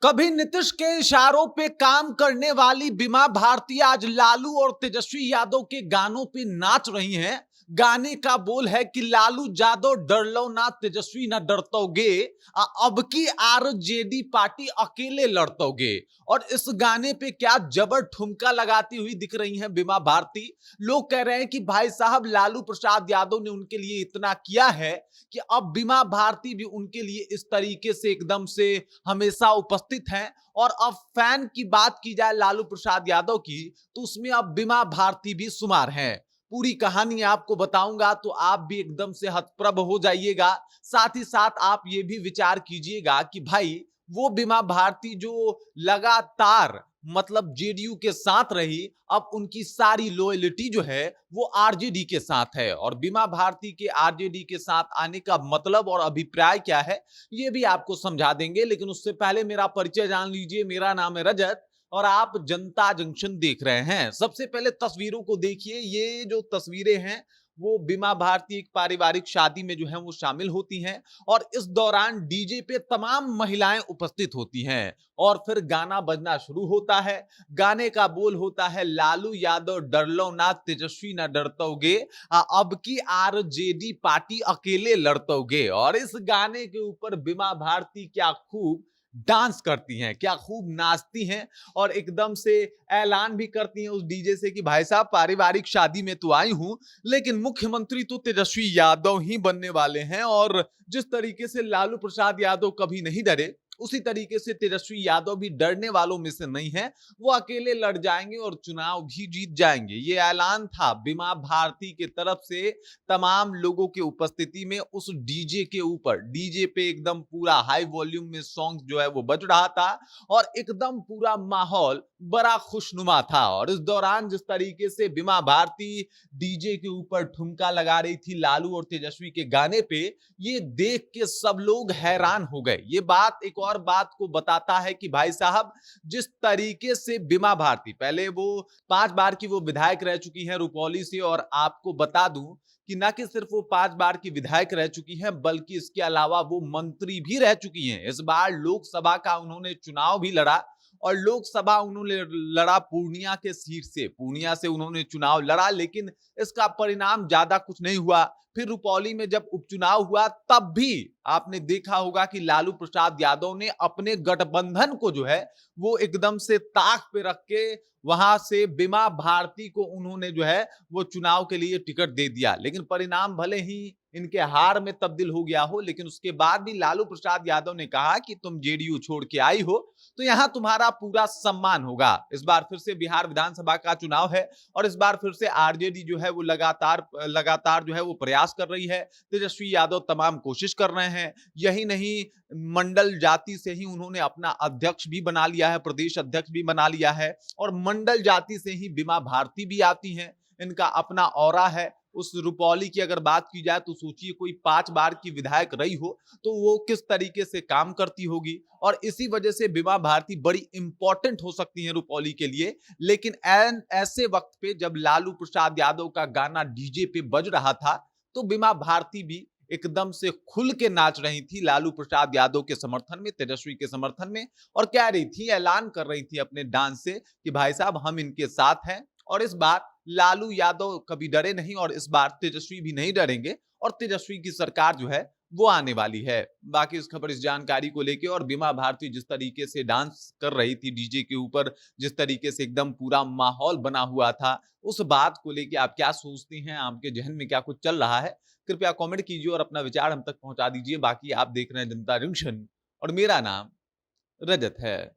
कभी नीतीश के इशारों पे काम करने वाली बीमा भारती आज लालू और तेजस्वी यादव के गानों पे नाच रही हैं। गाने का बोल है कि लालू यादव डर लो ना, तेजस्वी ना डरतोगे, अब की आरजेडी पार्टी अकेले लड़तोगे। और इस गाने पे क्या जबर ठुमका लगाती हुई दिख रही हैं बीमा भारती। लोग कह रहे हैं कि भाई साहब लालू प्रसाद यादव ने उनके लिए इतना किया है कि अब बीमा भारती भी उनके लिए इस तरीके से एकदम से हमेशा उपस्थित हैं। और अब फैन की बात की जाए लालू प्रसाद यादव की, तो उसमें अब बीमा भारती भी शुमार हैं। पूरी कहानी आपको बताऊंगा तो आप भी एकदम से हतप्रभ हो जाइएगा। साथ ही साथ आप ये भी विचार कीजिएगा कि भाई वो बीमा भारती जो लगातार मतलब जेडीयू के साथ रही, अब उनकी सारी लॉयल्टी जो है वो आरजेडी के साथ है। और बीमा भारती के आरजेडी के साथ आने का मतलब और अभिप्राय क्या है ये भी आपको समझा देंगे, लेकिन उससे पहले मेरा परिचय जान लीजिए। मेरा नाम है रजत और आप जनता जंक्शन देख रहे हैं। सबसे पहले तस्वीरों को देखिए। ये जो तस्वीरें हैं वो बीमा भारती एक पारिवारिक शादी में जो है वो शामिल होती हैं और इस दौरान डीजे पे तमाम महिलाएं उपस्थित होती हैं और फिर गाना बजना शुरू होता है। गाने का बोल होता है लालू यादव डर लो ना, तेजस्वी ना डरतोगे, अब की आरजेडी पार्टी अकेले लड़तोगे। और इस गाने के ऊपर बीमा भारती क्या खूब डांस करती हैं, क्या खूब नाचती हैं और एकदम से ऐलान भी करती हैं उस डीजे से कि भाई साहब पारिवारिक शादी में तो आई हूं, लेकिन मुख्यमंत्री तो तेजस्वी यादव ही बनने वाले हैं। और जिस तरीके से लालू प्रसाद यादव कभी नहीं डरे, उसी तरीके से तेजस्वी यादव भी डरने वालों में से नहीं है। वो अकेले लड़ जाएंगे और चुनाव भी जीत जाएंगे। ये ऐलान था बीमा भारती के तरफ से तमाम लोगों की उपस्थिति में उस डीजे के ऊपर। डीजे पे एकदम पूरा हाई वॉल्यूम में सॉन्ग जो है वो बज रहा था और एकदम पूरा माहौल बड़ा खुशनुमा था। और इस दौरान जिस तरीके से बीमा भारती डीजे के ऊपर ठुमका लगा रही थी लालू और तेजस्वी के गाने पे, ये देख के सब लोग हैरान हो गए। ये बात एक और बात को बताता है कि भाई साहब जिस तरीके से बीमा भारती, पहले वो 5 बार की वो विधायक रह चुकी हैं रुपौली से, और आपको बता दूं कि न कि सिर्फ वो 5 बार की विधायक रह चुकी हैं बल्कि इसके अलावा वो मंत्री भी रह चुकी हैं। इस बार लोकसभा का उन्होंने चुनाव भी लड़ा और लोकसभा उन्होंने लड़ा पूर्णिया के सीट से। पूर्णिया से उन्होंने चुनाव लड़ा लेकिन इसका परिणाम ज्यादा कुछ नहीं हुआ। फिर रुपौली में जब उपचुनाव हुआ तब भी आपने देखा होगा कि लालू प्रसाद यादव ने अपने गठबंधन को जो है वो एकदम से ताक पे रख के वहां से बीमा भारती को उन्होंने जो है वो चुनाव के लिए टिकट दे दिया। लेकिन परिणाम भले ही इनके हार में तब्दील हो गया हो, लेकिन उसके बाद भी लालू प्रसाद यादव ने कहा कि तुम जेडीयू छोड़ के आई हो तो यहां तुम्हारा पूरा सम्मान होगा। इस बार फिर से बिहार विधानसभा का चुनाव है और इस बार फिर से आरजेडी जो है वो लगातार लगातार जो है वो प्रयास कर रही है। तेजस्वी यादव तमाम कोशिश कर रहे हैं। यही नहीं, मंडल जाति से ही उन्होंने अपना अध्यक्ष भी बना लिया है, प्रदेश अध्यक्ष भी बना लिया है। और मंडल जाति से ही बीमा भारती भी आती हैं। इनका अपना ऑरा है। उस रुपौली की अगर बात की जाए तो सोचिए कोई 5 बार की विधायक रही हो तो वो किस तरीके से काम करती होगी। और इसी वजह से बीमा भारती बड़ी इंपॉर्टेंट हो सकती है रुपौली के लिए। लेकिन ऐसे वक्त पे जब लालू प्रसाद यादव का गाना डीजे पे बज रहा था तो बीमा भारती भी एकदम से खुल के नाच रही थी लालू प्रसाद यादव के समर्थन में, तेजस्वी के समर्थन में। और कह रही थी, ऐलान कर रही थी अपने डांस से कि भाई साहब हम इनके साथ हैं और इस बार लालू यादव कभी डरे नहीं और इस बार तेजस्वी भी नहीं डरेंगे और तेजस्वी की सरकार जो है वो आने वाली है। बाकी इस खबर, इस जानकारी को लेके और बीमा भारती जिस तरीके से डांस कर रही थी डीजे के ऊपर, जिस तरीके से एकदम पूरा माहौल बना हुआ था, उस बात को लेके आप क्या सोचती हैं? आपके जहन में क्या कुछ चल रहा है? कृपया कमेंट कीजिए और अपना विचार हम तक पहुंचा दीजिए। बाकी आप देख रहे हैं जनता जंक्शन और मेरा नाम रजत है।